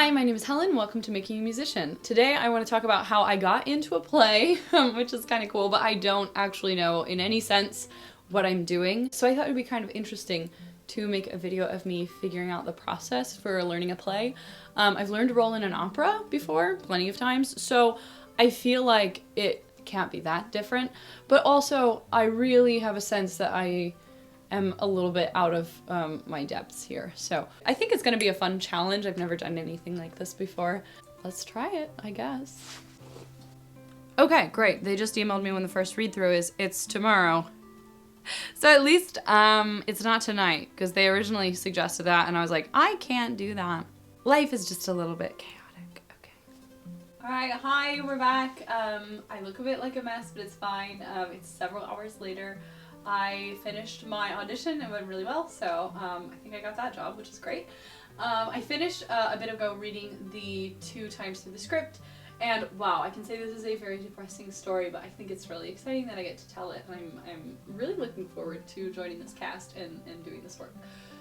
Hi, my name is Helen. Welcome to Making a Musician. Today I want to talk about how I got into a play, which is kind of cool, but I don't actually know in any sense what I'm doing. So I thought it would be kind of interesting to make a video of me figuring out the process for learning a play. I've learned to roll in an opera before, plenty of times, so I feel like it can't be that different, but also I really have a sense that I am a little bit out of my depths here. So I think it's gonna be a fun challenge. I've never done anything like this before. Let's try it, I guess. Okay, great. They just emailed me when the first read through is, it's tomorrow. So at least it's not tonight, because they originally suggested that and I was like, I can't do that. Life is just a little bit chaotic. Okay. All right, hi, we're back. I look a bit like a mess, but it's fine. It's several hours later. I finished my audition. It went really well, so I think I got that job, which is great. I finished a bit ago reading the 2 times through the script, and wow, I can say this is a very depressing story, but I think it's really exciting that I get to tell it, and I'm really looking forward to joining this cast and doing this work.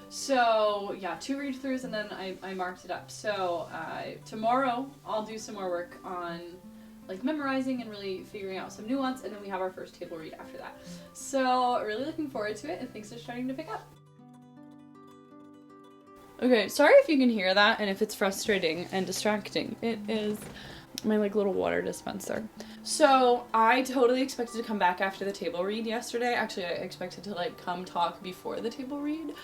So yeah, 2 read-throughs, and then I marked it up. So tomorrow I'll do some more work on like memorizing and really figuring out some nuance, and then we have our first table read after that. So really looking forward to it, and things are starting to pick up. Okay, sorry if you can hear that and if it's frustrating and distracting. It is my like little water dispenser. So I totally expected to come back after the table read yesterday. Actually, I expected to like come talk before the table read.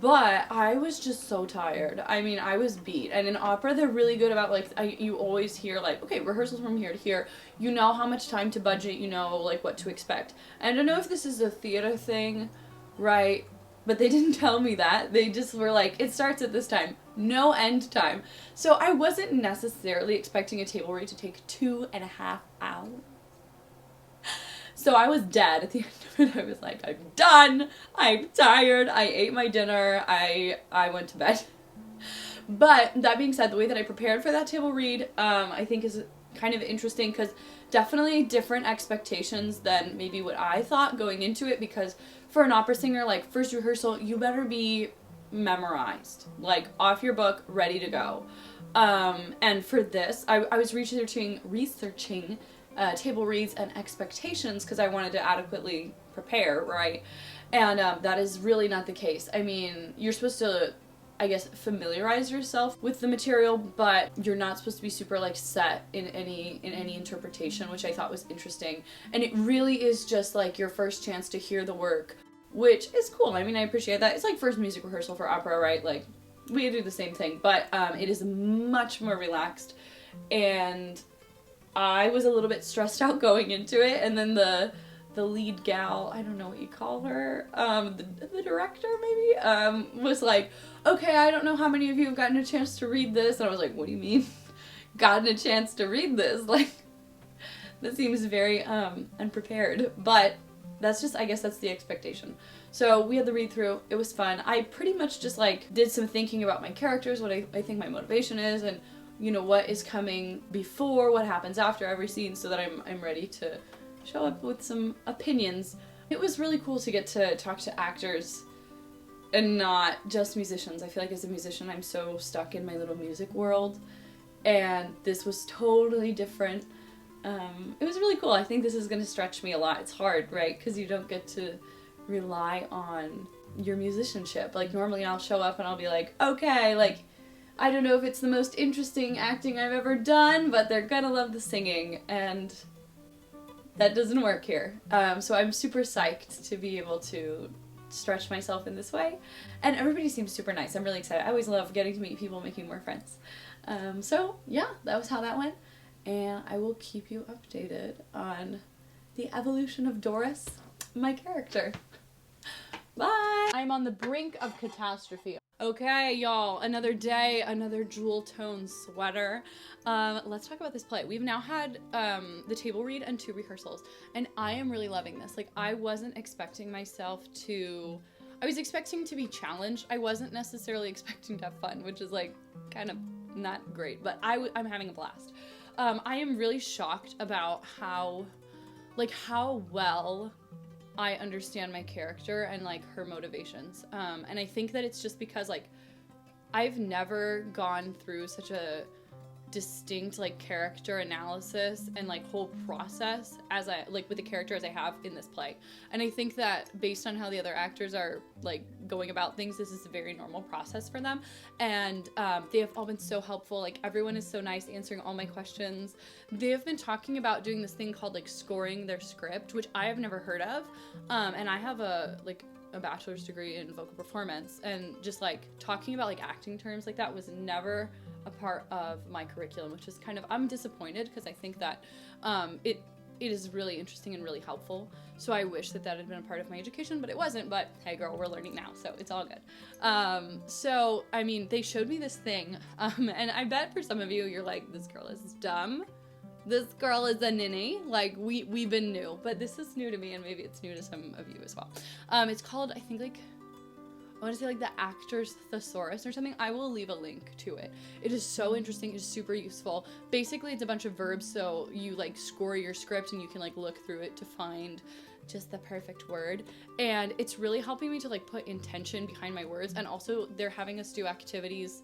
But I was just so tired. I mean, I was beat. And in opera, they're really good about, like, you always hear, like, okay, rehearsals from here to here. You know how much time to budget, you know, like, what to expect. And I don't know if this is a theater thing, right? But they didn't tell me that. They just were like, it starts at this time. No end time. So I wasn't necessarily expecting a table read to take 2.5 hours. So I was dead at the end of it. I was like, I'm done. I'm tired. I ate my dinner. I went to bed. But that being said, the way that I prepared for that table read, I think is kind of interesting, because definitely different expectations than maybe what I thought going into it, because for an opera singer, like first rehearsal, you better be memorized, like off your book, ready to go. And for this, I was researching table reads and expectations because I wanted to adequately prepare, right? And that is really not the case. I mean, you're supposed to, I guess, familiarize yourself with the material, but you're not supposed to be super like set in any interpretation, which I thought was interesting. And it really is just like your first chance to hear the work, which is cool. I mean, I appreciate that. It's like first music rehearsal for opera, right? Like we do the same thing, but it is much more relaxed, and I was a little bit stressed out going into it, and then the lead gal, I don't know what you call her, the director maybe, was like, okay, I don't know how many of you have gotten a chance to read this, and I was like, what do you mean, gotten a chance to read this? Like, that seems very unprepared, but that's just, I guess that's the expectation. So we had the read through, it was fun. I pretty much just like did some thinking about my characters, what I think my motivation is, and you know, what is coming before, what happens after every scene, so that I'm ready to show up with some opinions. It was really cool to get to talk to actors and not just musicians. I feel like as a musician, I'm so stuck in my little music world, and this was totally different. It was really cool. I think this is going to stretch me a lot. It's hard, right? Because you don't get to rely on your musicianship. Like normally I'll show up and I'll be like, okay, like, I don't know if it's the most interesting acting I've ever done, but they're gonna love the singing, and that doesn't work here. So I'm super psyched to be able to stretch myself in this way, and everybody seems super nice. I'm really excited. I always love getting to meet people, making more friends. So yeah, that was how that went, and I will keep you updated on the evolution of Doris, my character. Bye! I'm on the brink of catastrophe. Okay, y'all, another day, another jewel tone sweater. Let's talk about this play. We've now had the table read and 2 rehearsals, and I am really loving this. Like, I wasn't expecting myself to, I was expecting to be challenged. I wasn't necessarily expecting to have fun, which is like kind of not great, but I'm having a blast. I am really shocked about how well I understand my character and like her motivations. And I think that it's just because like I've never gone through such a distinct like character analysis and like whole process as I like with the character as I have in this play. And I think that based on how the other actors are like going about things, this is a very normal process for them. And they have all been so helpful. Like everyone is so nice answering all my questions. They have been talking about doing this thing called like scoring their script, which I have never heard of. And I have a bachelor's degree in vocal performance, and just like talking about like acting terms like that was never a part of my curriculum, which is kind of, I'm disappointed because I think that it is really interesting and really helpful. So I wish that that had been a part of my education, but it wasn't. But hey girl, we're learning now, so it's all good. So I mean, they showed me this thing, and I bet for some of you you're like, this girl is dumb. This girl is a ninny. Like, we've been new, but this is new to me, and maybe it's new to some of you as well. It's called, I think, like, I want to say, like, the actor's thesaurus or something. I will leave a link to it. It is so interesting. It's super useful. Basically, it's a bunch of verbs, so you, like, score your script, and you can, like, look through it to find just the perfect word. And it's really helping me to, like, put intention behind my words. And also, they're having us do activities.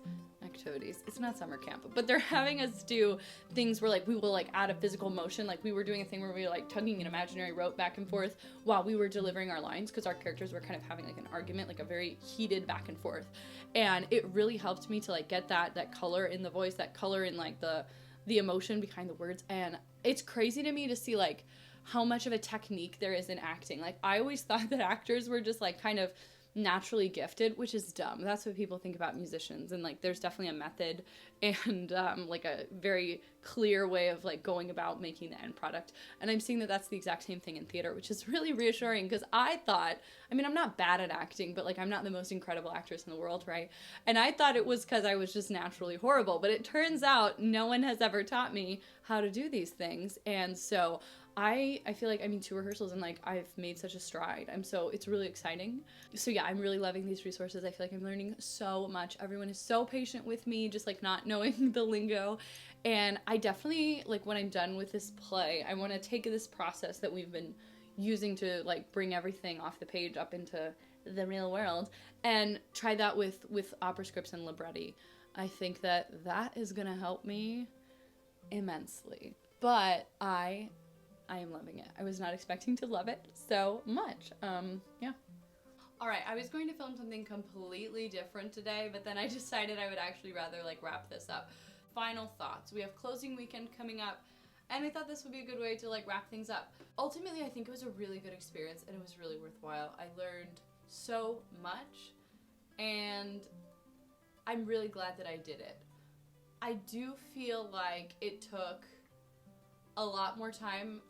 It's not summer camp, but they're having us do things where like we will like add a physical motion. Like we were doing a thing where we were like tugging an imaginary rope back and forth while we were delivering our lines, because our characters were kind of having like an argument, like a very heated back and forth. And it really helped me to like get that color in the voice, that color in like the emotion behind the words. And it's crazy to me to see like how much of a technique there is in acting. Like I always thought that actors were just like kind of naturally gifted, which is dumb. That's what people think about musicians, and like there's definitely a method and like a very clear way of like going about making the end product. And I'm seeing that that's the exact same thing in theater, which is really reassuring, because I thought, I mean, I'm not bad at acting, but like I'm not the most incredible actress in the world, right? And I thought it was because I was just naturally horrible, but it turns out no one has ever taught me how to do these things. And so I feel like, I mean, 2 rehearsals and like I've made such a stride. It's really exciting. So yeah, I'm really loving these resources. I feel like I'm learning so much. Everyone is so patient with me, just like not knowing the lingo. And I definitely, like when I'm done with this play, I want to take this process that we've been using to like bring everything off the page up into the real world and try that with opera scripts and libretti. I think that is going to help me immensely. But I am loving it. I was not expecting to love it so much. Yeah. All right, I was going to film something completely different today, but then I decided I would actually rather like wrap this up. Final thoughts. We have closing weekend coming up, and I thought this would be a good way to like wrap things up. Ultimately, I think it was a really good experience and it was really worthwhile. I learned so much, and I'm really glad that I did it. I do feel like it took a lot more time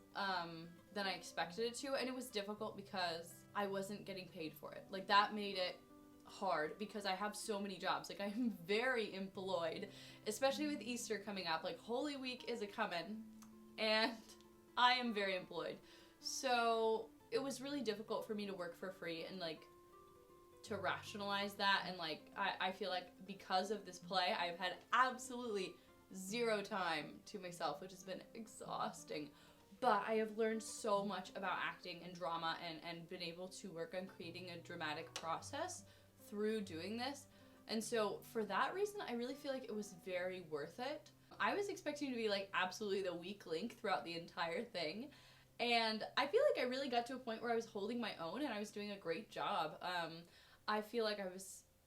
than I expected it to, and it was difficult because I wasn't getting paid for it. Like that made it hard because I have so many jobs. Like I'm very employed, especially with Easter coming up. Like Holy Week is a-coming, and I am very employed. So it was really difficult for me to work for free and like to rationalize that. And like I feel like because of this play, I've had absolutely 0 time to myself, which has been exhausting. But I have learned so much about acting and drama and been able to work on creating a dramatic process through doing this. And so for that reason, I really feel like it was very worth it. I was expecting to be like absolutely the weak link throughout the entire thing. And I feel like I really got to a point where I was holding my own and I was doing a great job. I feel like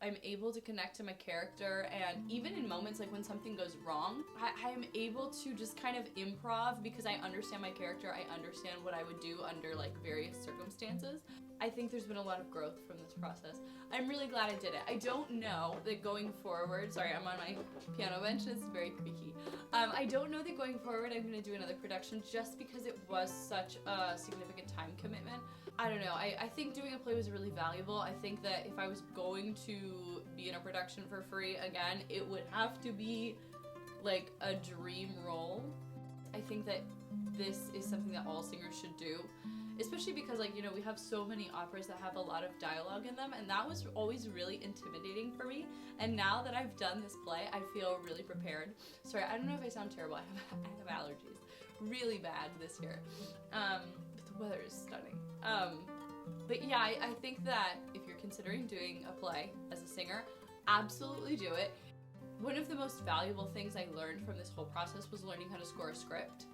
I'm able to connect to my character, and even in moments like when something goes wrong, I am able to just kind of improv because I understand my character. I understand what I would do under like various circumstances. I think there's been a lot of growth from this process. I'm really glad I did it. I don't know that going forward, sorry, I'm on my piano bench, it's very creaky. I don't know that going forward I'm gonna do another production just because it was such a significant time commitment. I don't know, I think doing a play was really valuable. I think that if I was going to be in a production for free again, it would have to be like a dream role. I think that this is something that all singers should do, especially because like, you know, we have so many operas that have a lot of dialogue in them, and that was always really intimidating for me. And now that I've done this play, I feel really prepared. Sorry, I don't know if I sound terrible. I have allergies really bad this year. But the weather is stunning. But yeah, I think that if you're considering doing a play as a singer, absolutely do it. One of the most valuable things I learned from this whole process was learning how to score a script.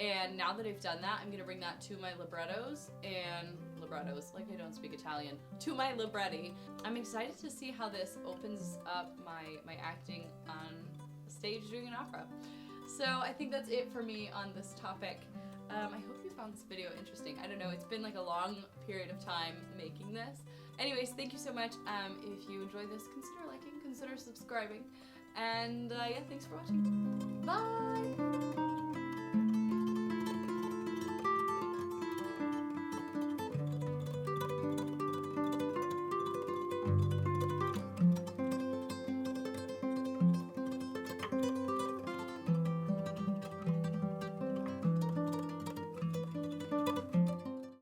And now that I've done that, I'm gonna bring that to my librettos, like I don't speak Italian, to my libretti. I'm excited to see how this opens up my acting on stage doing an opera. So I think that's it for me on this topic. I hope you found this video interesting. I don't know, it's been like a long period of time making this. Anyways, thank you so much. If you enjoyed this, consider liking, consider subscribing. And yeah, thanks for watching. Bye!